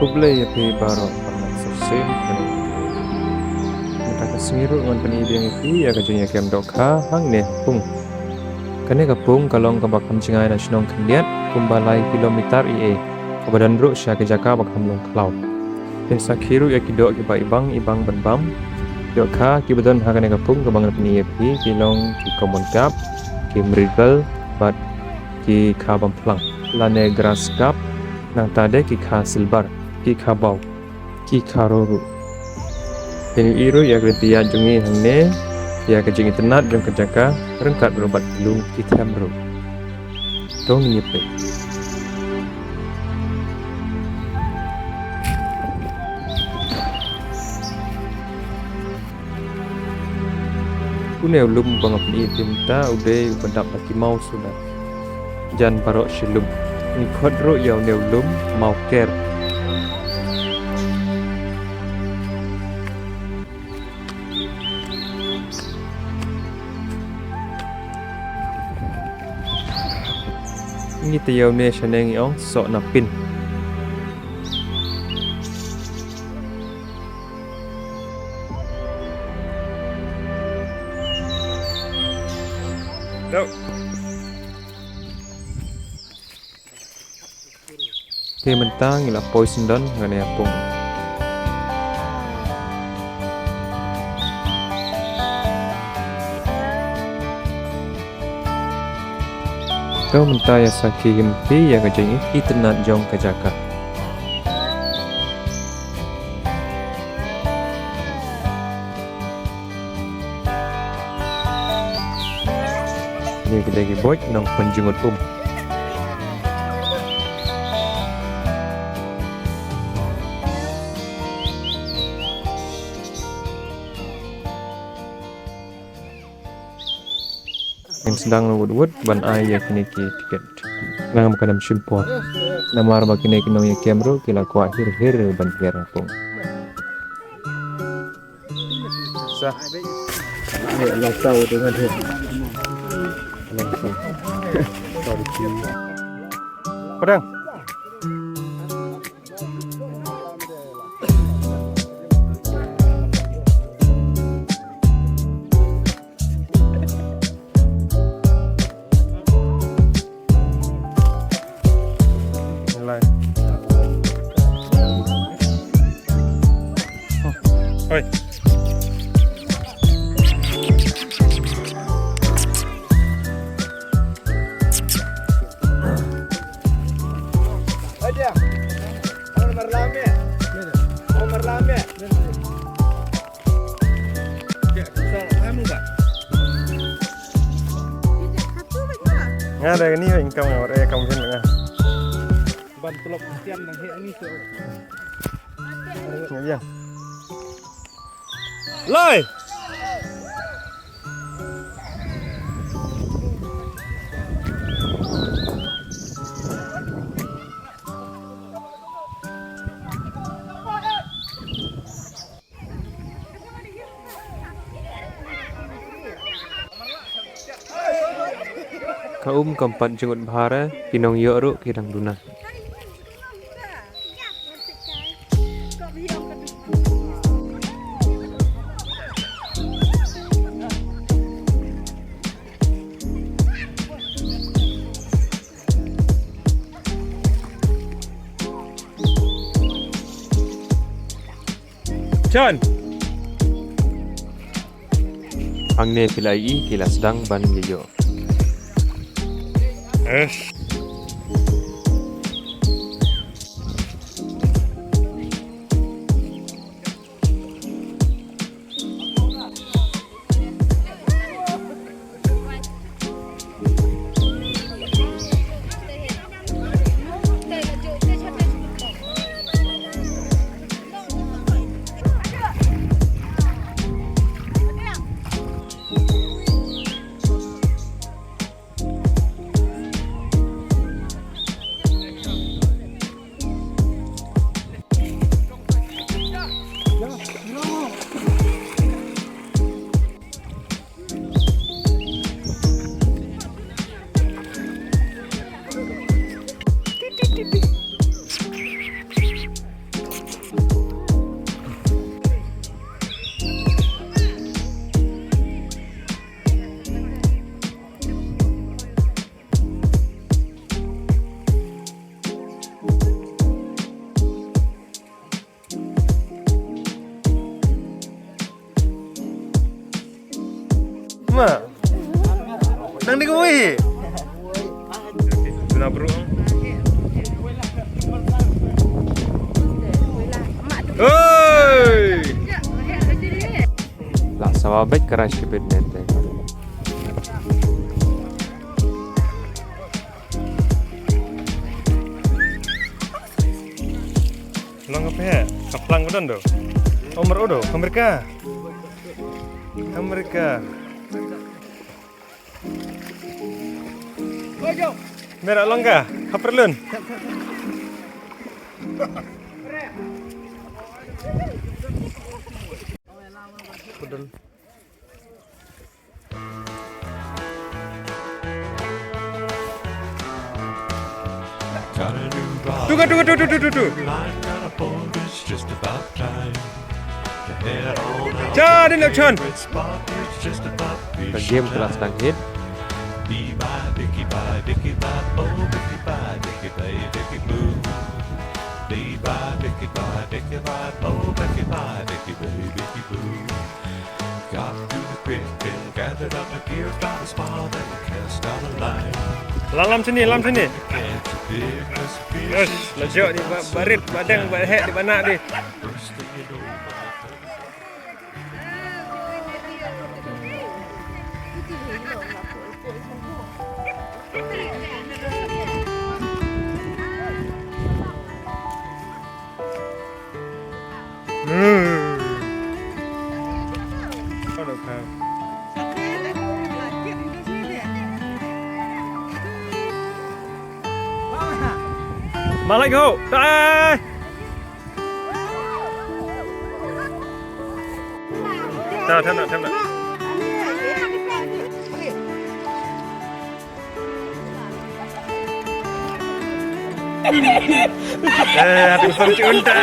Kublai api baro panak sersem kanu. Mata kasingiru ngon penidiang api ya kajunya kem dokha hang ne pung. Kane kapung kalong kabakam cingai na sinong kendiat kumbalai kilometer ie. Kabadan ru sya ke jaka bakam long klau. Pensa kiru ya kidok ke ba ibang benbam. Dokha kibadan hakane kapung kabang peni api kilong ki common gap ki merigal bat ki kabam plang. Lane grass gap nang tade ki kha silbar. Ki khabau ki kharoru ini iru ya kretia jungi hangne ya kejing tenat jong kejaka rengkat berobat belum ki thamru tong nyepe une ulum bangap ni timta ude badap laki mau sudah jan parok silum ni khodro ya ne ulum mau ker ini tiyaw ne shaneng ong sok na pin Go. Thì mentang ila poison don ngane apung kau mentaya saki himpi ya kajing itenat jong kajaka ini kedai boy nang penjungut yang sedang nunggu ban ayah kini ki tiket nang makan simpor nama arba kini kinong ya kemro kila ko hir ban kira pung sah ni lah tahu dengan dia langsung sorry pedang Oi. Aja. Nomor lame. Nomor lame. Ya, kamu enggak? Nggak ada ini income orang kamu sini nggak? Ban telok sekian nang ini tuh. Iya. Loi. Kaum keempat jenggot bahara kinong yoru kirang duna. John. Angne pilai kila sedang ban yeyo. Nang di kuwi. Sudah bro. Oi. Lah sawabek keras kebet nete. Lang apa ya? Kaplang udan do. Umur udo, Amerika. Merah longga, kaperlun. Pudel. Chan, ini Chan. Game kelas tangkit. Lam sini. Yes, lejok di barit, badang, badhek di mana di. Aduh, kan. Malak kau, tak. Tham nak. Hati besar cunta.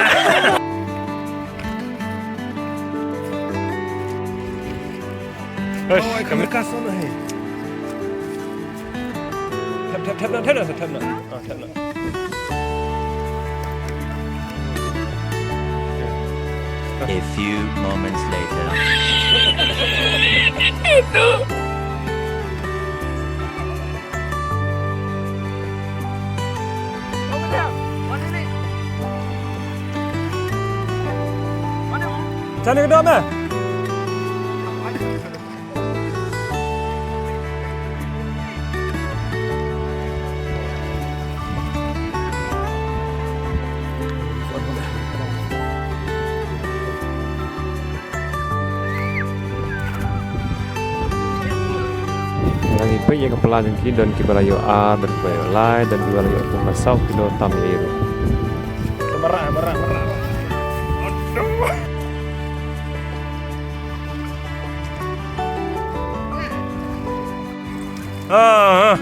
Kami kasih lah. Tap nak. A few moments later. Sana kedua mah. Orang ipa yang kepala jengki dan kibalayo A dan kibalayo lai dan kibalayo tumasau kilo tamiru. Merah. Aduh.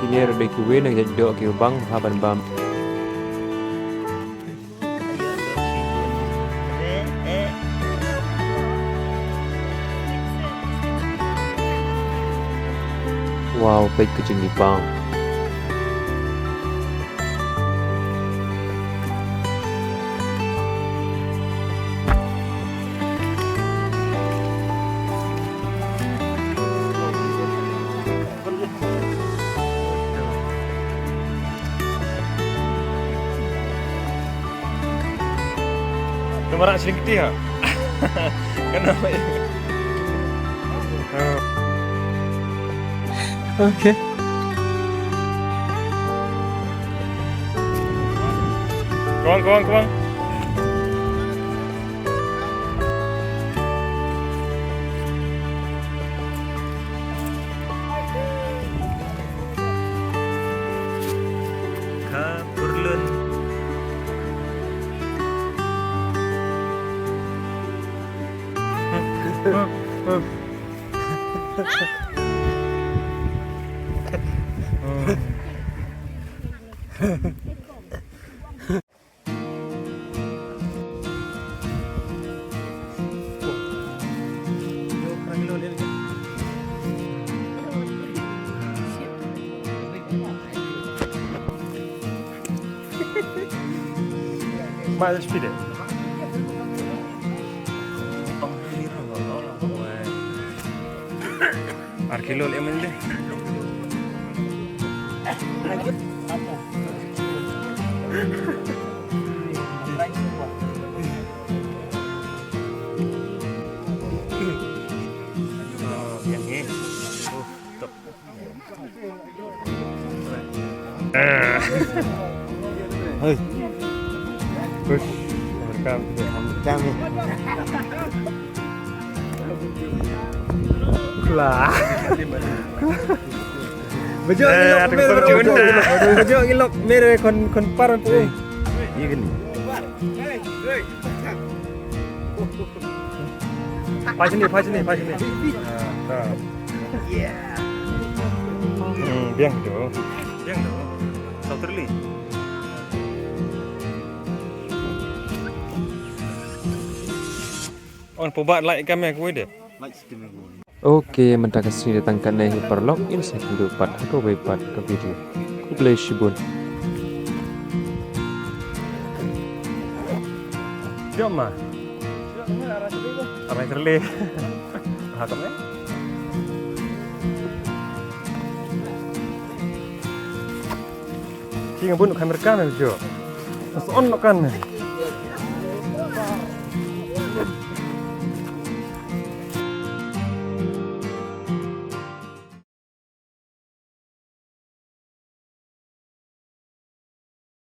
Kini ada kuwe nak jadi dok bang haban bam. Wow, baik kucing di bang. Kemarin sering gede ya? Kenapa ya? Oke. Kuang. Kapurlun. Mas speed. Arkilo le men deh. Yang ini. Top. Hei, Push. Rekam. jam ni. Lah. Bejo ada kepercayaan. Bejo ngilok mere kon paran po. Iya gini. Pajini. Biang dong. Sauterli. On pobat like kami aku deh. Oke, mentaka sini datangkan nahi perlog in second pat atau pat ke video. Ku play shibun. Jom mah. Ramai terleh. Hakamnya. Kini bun kamera kamera jo. On kan.